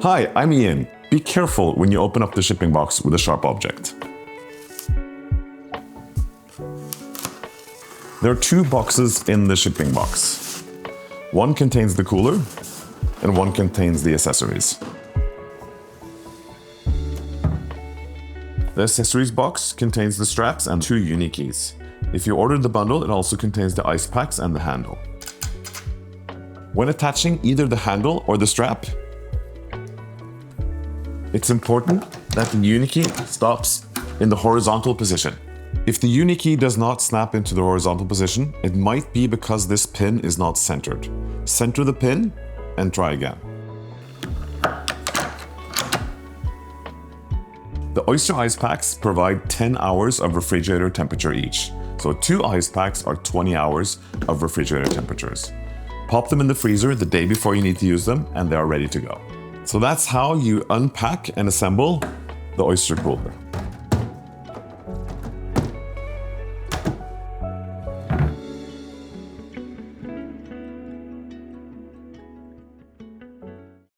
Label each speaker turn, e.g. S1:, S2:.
S1: Hi, I'm Ian. Be careful when you open up the shipping box with a sharp object. There are two boxes in the shipping box. One contains the cooler, and one contains the accessories. The accessories box contains the straps and two uni keys. If you ordered the bundle, it also contains the ice packs and the handle. When attaching either the handle or the strap, it's important that the uni key stops in the horizontal position. If the uni key does not snap into the horizontal position, it might be because this pin is not centered. Center the pin and try again. The Oyster ice packs provide 10 hours of refrigerator temperature each. So 2 ice packs are 20 hours of refrigerator temperatures. Pop them in the freezer the day before you need to use them and they are ready to go. So that's how you unpack and assemble the Oyster cooler.